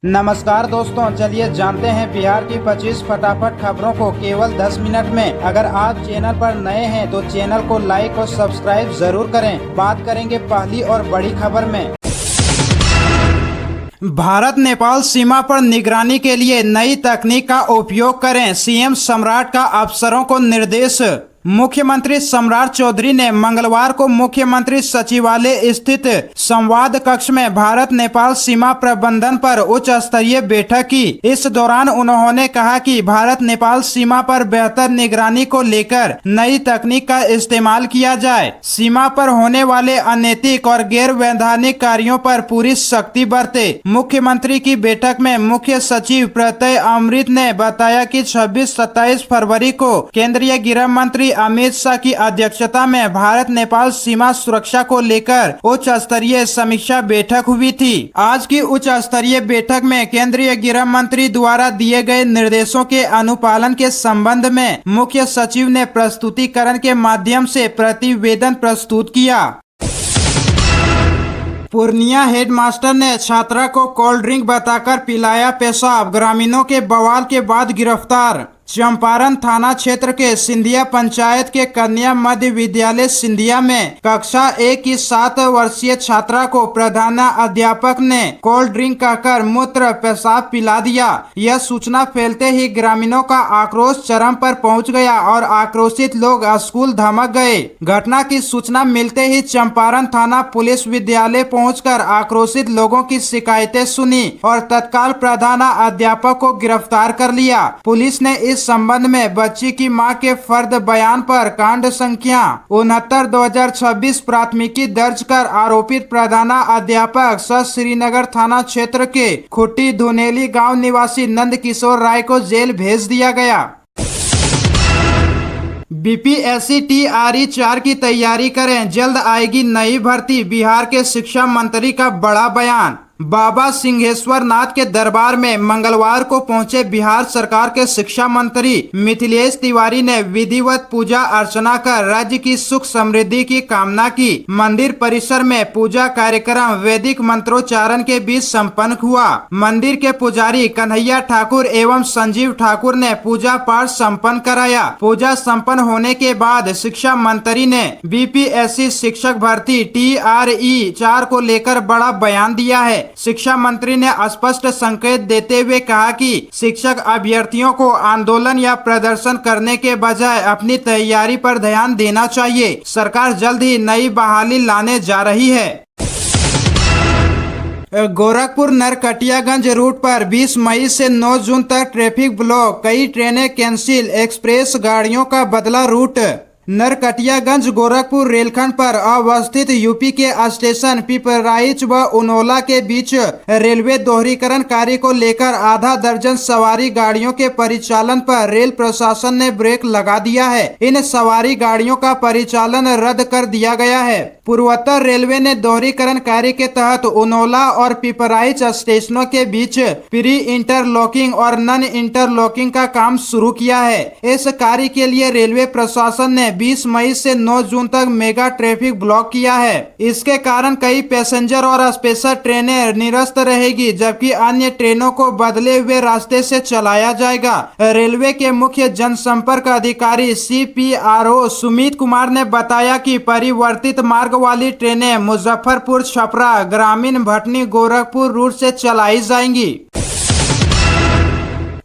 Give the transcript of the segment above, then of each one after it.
नमस्कार दोस्तों, चलिए जानते हैं बिहार की 25 फटाफट खबरों को केवल 10 मिनट में। अगर आप चैनल पर नए हैं तो चैनल को लाइक और सब्सक्राइब जरूर करें। बात करेंगे पहली और बड़ी खबर में। भारत नेपाल सीमा पर निगरानी के लिए नई तकनीक का उपयोग करें, सीएम सम्राट का अफसरों को निर्देश। मुख्यमंत्री सम्राट चौधरी ने मंगलवार को मुख्यमंत्री सचिवालय स्थित संवाद कक्ष में भारत नेपाल सीमा प्रबंधन पर उच्च स्तरीय बैठक की। इस दौरान उन्होंने कहा कि भारत नेपाल सीमा पर बेहतर निगरानी को लेकर नई तकनीक का इस्तेमाल किया जाए, सीमा पर होने वाले अनैतिक और गैर वैधानिक कार्यों पर पूरी सख्ती बरते। मुख्यमंत्री की बैठक में मुख्य सचिव प्रत्यय अमृत ने बताया कि 26-27 फरवरी को केंद्रीय गृह मंत्री अमित शाह की अध्यक्षता में भारत नेपाल सीमा सुरक्षा को लेकर उच्च स्तरीय समीक्षा बैठक हुई थी। आज की उच्च स्तरीय बैठक में केंद्रीय गृह मंत्री द्वारा दिए गए निर्देशों के अनुपालन के संबंध में मुख्य सचिव ने प्रस्तुतिकरण के माध्यम से प्रतिवेदन प्रस्तुत किया। पूर्णिया हेडमास्टर ने छात्रा को कोल्ड ड्रिंक बताकर पिलाया पेशाब, ग्रामीणों के बवाल के बाद गिरफ्तार। चंपारण थाना क्षेत्र के सिंधिया पंचायत के कन्या मध्य विद्यालय सिंधिया में कक्षा 1 की 7 वर्षीय छात्रा को प्रधानाध्यापक ने कोल्ड ड्रिंक कहकर मूत्र पेशाब पिला दिया। यह सूचना फैलते ही ग्रामीणों का आक्रोश चरम पर पहुंच गया और आक्रोशित लोग स्कूल धमक गए। घटना की सूचना मिलते ही चंपारण थाना पुलिस विद्यालय पहुंचकर आक्रोशित लोगों की शिकायतें सुनी और तत्काल प्रधानाध्यापक को गिरफ्तार कर लिया। पुलिस ने इस संबंध में बच्ची की मां के फर्द बयान पर कांड संख्या 69/2026 प्राथमिकी दर्ज कर आरोपित प्रधानाध्यापक सह श्रीनगर थाना क्षेत्र के खुट्टी धुनेली गांव निवासी नंद किशोर राय को जेल भेज दिया गया। बीपीएससी टीआरई 4 की तैयारी करें, जल्द आएगी नई भर्ती, बिहार के शिक्षा मंत्री का बड़ा बयान। बाबा सिंहेश्वर नाथ के दरबार में मंगलवार को पहुंचे बिहार सरकार के शिक्षा मंत्री मिथिलेश तिवारी ने विधिवत पूजा अर्चना कर राज्य की सुख समृद्धि की कामना की। मंदिर परिसर में पूजा कार्यक्रम वैदिक मंत्रोच्चारण के बीच संपन्न हुआ। मंदिर के पुजारी कन्हैया ठाकुर एवं संजीव ठाकुर ने पूजा पाठ संपन्न कराया। पूजा संपन्न होने के बाद शिक्षा मंत्री ने बीपीएससी शिक्षक भर्ती टीआरई 4 को लेकर बड़ा बयान दिया है। शिक्षा मंत्री ने स्पष्ट संकेत देते हुए कहा कि शिक्षक अभ्यर्थियों को आंदोलन या प्रदर्शन करने के बजाय अपनी तैयारी पर ध्यान देना चाहिए। सरकार जल्द ही नई बहाली लाने जा रही है। गोरखपुर नरकटियागंज रूट पर 20 मई से 9 जून तक ट्रैफिक ब्लॉक, कई ट्रेनें कैंसिल, एक्सप्रेस गाड़ियों का बदला रूट। नरकटियागंज गोरखपुर रेलखंड पर अवस्थित यूपी के स्टेशन पिपराइच व उनोला के बीच रेलवे दोहरीकरण कार्य को लेकर आधा दर्जन सवारी गाड़ियों के परिचालन पर रेल प्रशासन ने ब्रेक लगा दिया है। इन सवारी गाड़ियों का परिचालन रद्द कर दिया गया है। पूर्वोत्तर रेलवे ने दोहरीकरण कार्य के तहत उनोला और पिपराइच स्टेशनों के बीच प्री इंटरलॉकिंग और नन इंटरलॉकिंग का काम शुरू किया है। इस कार्य के लिए रेलवे प्रशासन ने 20 मई से 9 जून तक मेगा ट्रैफिक ब्लॉक किया है। इसके कारण कई पैसेंजर और स्पेशल ट्रेनें निरस्त रहेगी, जबकि अन्य ट्रेनों को बदले हुए रास्ते से चलाया जाएगा। रेलवे के मुख्य जनसंपर्क अधिकारी CPRO सुमित कुमार ने बताया कि परिवर्तित मार्ग वाली ट्रेनें मुजफ्फरपुर छपरा ग्रामीण भटनी गोरखपुर रूट से चलाई जाएंगी।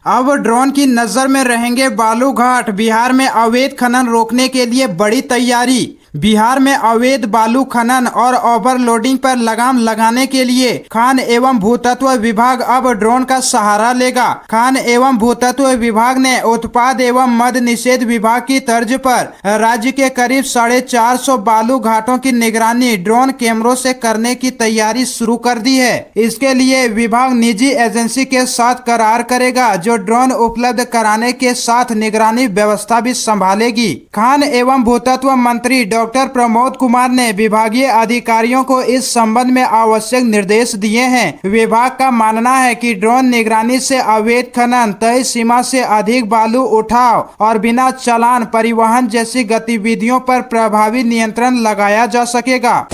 अब ड्रोन की नजर में रहेंगे बालूघाट, बिहार में अवैध खनन रोकने के लिए बड़ी तैयारी। बिहार में अवैध बालू खनन और ओवरलोडिंग पर लगाम लगाने के लिए खान एवं भूतत्व विभाग अब ड्रोन का सहारा लेगा। खान एवं भूतत्व विभाग ने उत्पाद एवं मद निषेध विभाग की तर्ज पर राज्य के करीब 450 बालू घाटों की निगरानी ड्रोन कैमरों से करने की तैयारी शुरू कर दी है। इसके लिए विभाग निजी एजेंसी के साथ करार करेगा, जो ड्रोन उपलब्ध कराने के साथ निगरानी व्यवस्था भी संभालेगी। खान एवं भूतत्व मंत्री डॉक्टर प्रमोद कुमार ने विभागीय अधिकारियों को इस संबंध में आवश्यक निर्देश दिए हैं। विभाग का मानना है कि ड्रोन निगरानी से अवैध खनन, तय सीमा से अधिक बालू उठाव और बिना चालान परिवहन जैसी गतिविधियों पर प्रभावी नियंत्रण लगाया जा सकेगा।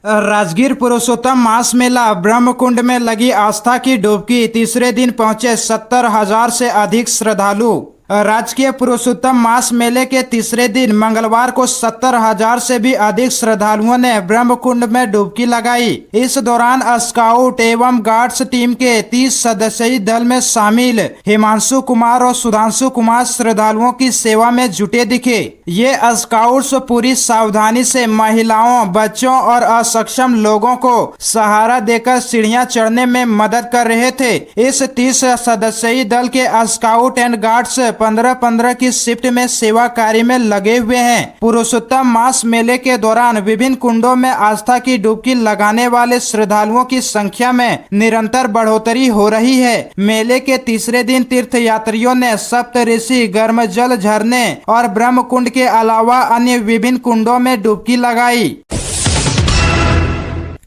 राजगीर पुरुषोत्तम मास मेला ब्रह्मकुंड में लगी आस्था की डुबकी। तीसरे दिन पहुंचे 70,000 से अधिक श्रद्धालु। राजकीय पुरुषोत्तम मास मेले के तीसरे दिन मंगलवार को 70,000 से भी अधिक श्रद्धालुओं ने ब्रह्मकुंड में डुबकी लगाई। इस दौरान स्काउट एवं गार्ड्स टीम के 30 सदस्यीय दल में शामिल हिमांशु कुमार और सुधांशु कुमार श्रद्धालुओं की सेवा में जुटे दिखे। ये स्काउट्स पूरी सावधानी से महिलाओं, बच्चों और असक्षम लोगों को सहारा देकर सीढ़ियां चढ़ने में मदद कर रहे थे। इस 30 सदस्यीय दल के स्काउट एंड गार्ड्स 15-15 की शिफ्ट में सेवा कार्य में लगे हुए हैं। पुरुषोत्तम मास मेले के दौरान विभिन्न कुंडों में आस्था की डुबकी लगाने वाले श्रद्धालुओं की संख्या में निरंतर बढ़ोतरी हो रही है। मेले के तीसरे दिन तीर्थ यात्रियों ने सप्तऋषि, गर्म जल झरने और ब्रह्मकुंड के अलावा अन्य विभिन्न कुंडों में डुबकी लगाई।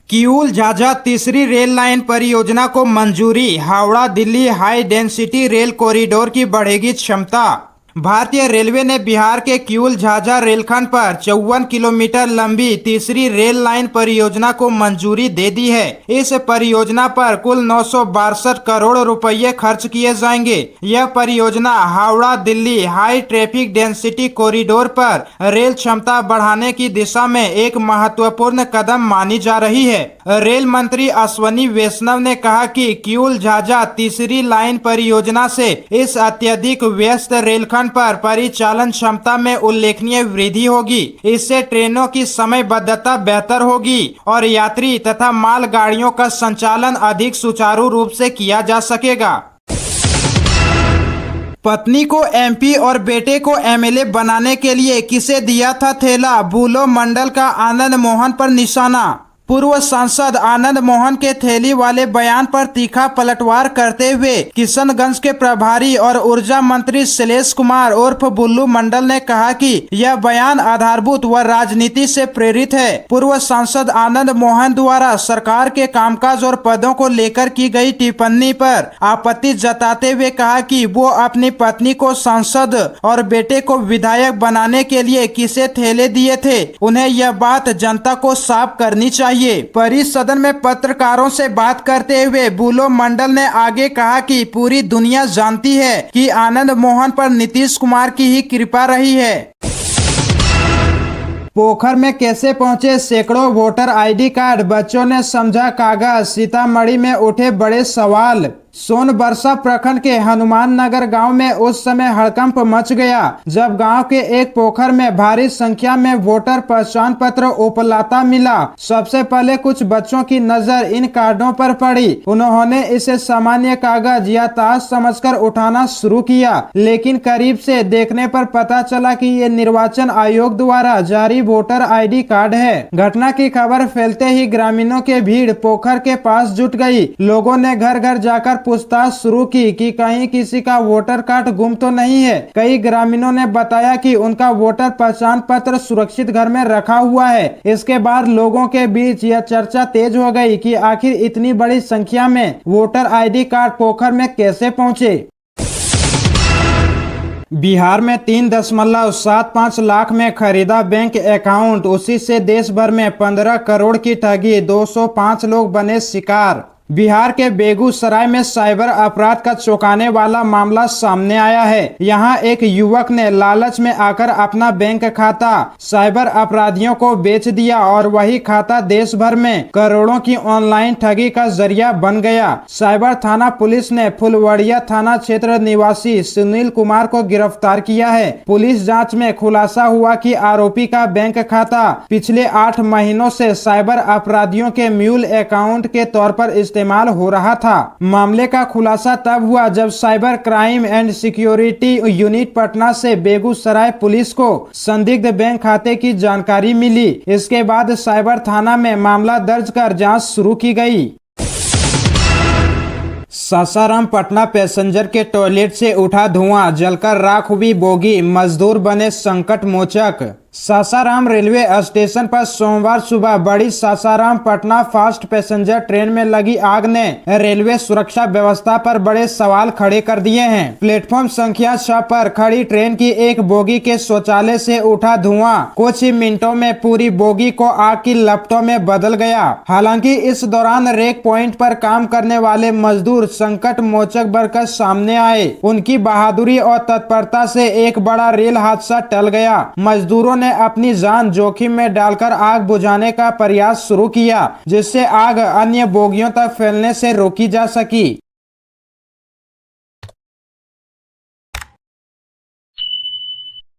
किऊल झाझा तीसरी रेल लाइन परियोजना को मंजूरी। Howrah Delhi high density rail corridor की बढ़ेगी क्षमता। भारतीय रेलवे ने बिहार के किऊल झाझा रेलखंड पर 54 किलोमीटर लंबी तीसरी रेल लाइन परियोजना को मंजूरी दे दी है। इस परियोजना पर कुल 962 करोड़ रुपए खर्च किए जाएंगे। यह परियोजना Howrah Delhi high traffic density corridor पर रेल क्षमता बढ़ाने की दिशा में एक महत्वपूर्ण कदम मानी जा रही है। रेल मंत्री अश्वनी वैष्णव ने कहा कि किऊल झाझा तीसरी लाइन परियोजना से इस अत्यधिक व्यस्त रेलखंड पर परिचालन क्षमता में उल्लेखनीय वृद्धि होगी। इससे ट्रेनों की समयबद्धता बेहतर होगी और यात्री तथा माल गाड़ियों का संचालन अधिक सुचारू रूप से किया जा सकेगा। पत्नी को एमपी और बेटे को एमएलए बनाने के लिए किसे दिया था थैला? बुलो मंडल का आनंद मोहन पर निशाना। पूर्व सांसद आनंद मोहन के थैली वाले बयान पर तीखा पलटवार करते हुए किशनगंज के प्रभारी और ऊर्जा मंत्री शैलेश कुमार उर्फ बुल्लू मंडल ने कहा कि यह बयान आधारभूत व राजनीति से प्रेरित है। पूर्व सांसद आनंद मोहन द्वारा सरकार के कामकाज और पदों को लेकर की गई टिप्पणी पर आपत्ति जताते हुए कहा कि वो अपनी पत्नी को सांसद और बेटे को विधायक बनाने के लिए किसे थैले दिए थे, उन्हें यह बात जनता को साफ करनी चाहिए। परिसदन में पत्रकारों से बात करते हुए बुलो मंडल ने आगे कहा कि पूरी दुनिया जानती है कि आनंद मोहन पर नीतीश कुमार की ही कृपा रही है। पोखर में कैसे पहुंचे सैकड़ों वोटर आईडी कार्ड? बच्चों ने समझा कागज। सीतामढ़ी में उठे बड़े सवाल। सोनबरसा प्रखंड के हनुमान नगर गांव में उस समय हड़कंप मच गया जब गांव के एक पोखर में भारी संख्या में वोटर पहचान पत्र उपलाता मिला। सबसे पहले कुछ बच्चों की नजर इन कार्डों पर पड़ी। उन्होंने इसे सामान्य कागज या ताश समझकर उठाना शुरू किया, लेकिन करीब से देखने पर पता चला कि ये निर्वाचन आयोग द्वारा जारी वोटर आईडी कार्ड है। घटना की खबर फैलते ही ग्रामीणों की भीड़ पोखर के पास जुट गई। लोगों ने घर घर जाकर पूछताछ शुरू की कि कहीं किसी का वोटर कार्ड गुम तो नहीं है। कई ग्रामीणों ने बताया कि उनका वोटर पहचान पत्र सुरक्षित घर में रखा हुआ है। इसके बाद लोगों के बीच यह चर्चा तेज हो गई कि आखिर इतनी बड़ी संख्या में वोटर आईडी कार्ड पोखर में कैसे पहुंचे। बिहार में 3.75 लाख में खरीदा बैंक अकाउंट, उसी से देश भर में 15 करोड़ की ठगी, 205 लोग बने शिकार। बिहार के बेगूसराय में साइबर अपराध का चौंकाने वाला मामला सामने आया है। यहाँ एक युवक ने लालच में आकर अपना बैंक खाता साइबर अपराधियों को बेच दिया और वही खाता देश भर में करोड़ों की ऑनलाइन ठगी का जरिया बन गया। साइबर थाना पुलिस ने फुलवड़िया थाना क्षेत्र निवासी सुनील कुमार को गिरफ्तार किया है। पुलिस जांच में खुलासा हुआ कि आरोपी का बैंक खाता पिछले 8 महीनों से साइबर अपराधियों के म्यूल अकाउंट के तौर पर इस्तेमाल हो रहा था। मामले का खुलासा तब हुआ जब cyber crime and security unit Patna से बेगूसराय पुलिस को संदिग्ध बैंक खाते की जानकारी मिली। इसके बाद साइबर थाना में मामला दर्ज कर जांच शुरू की गई। सासाराम पटना पैसेंजर के टॉयलेट से उठा धुआं, जलकर राख हुई बोगी, मजदूर बने संकट मोचक। सासाराम रेलवे स्टेशन पर सोमवार सुबह बड़ी Sasaram Patna fast passenger train में लगी आग ने रेलवे सुरक्षा व्यवस्था पर बड़े सवाल खड़े कर दिए हैं। प्लेटफॉर्म संख्या 6 पर खड़ी ट्रेन की एक बोगी के शौचालय से उठा धुआं कुछ ही मिनटों में पूरी बोगी को आग की लपटों में बदल गया। हालांकि इस दौरान रेक पॉइंट पर काम करने वाले मजदूर संकट मोचक बनकर सामने आए। उनकी बहादुरी और तत्परता से एक बड़ा रेल हादसा टल गया। मजदूरों ने अपनी जान जोखिम में डालकर आग बुझाने का प्रयास शुरू किया, जिससे आग अन्य बोगियों तक फैलने से रोकी जा सकी।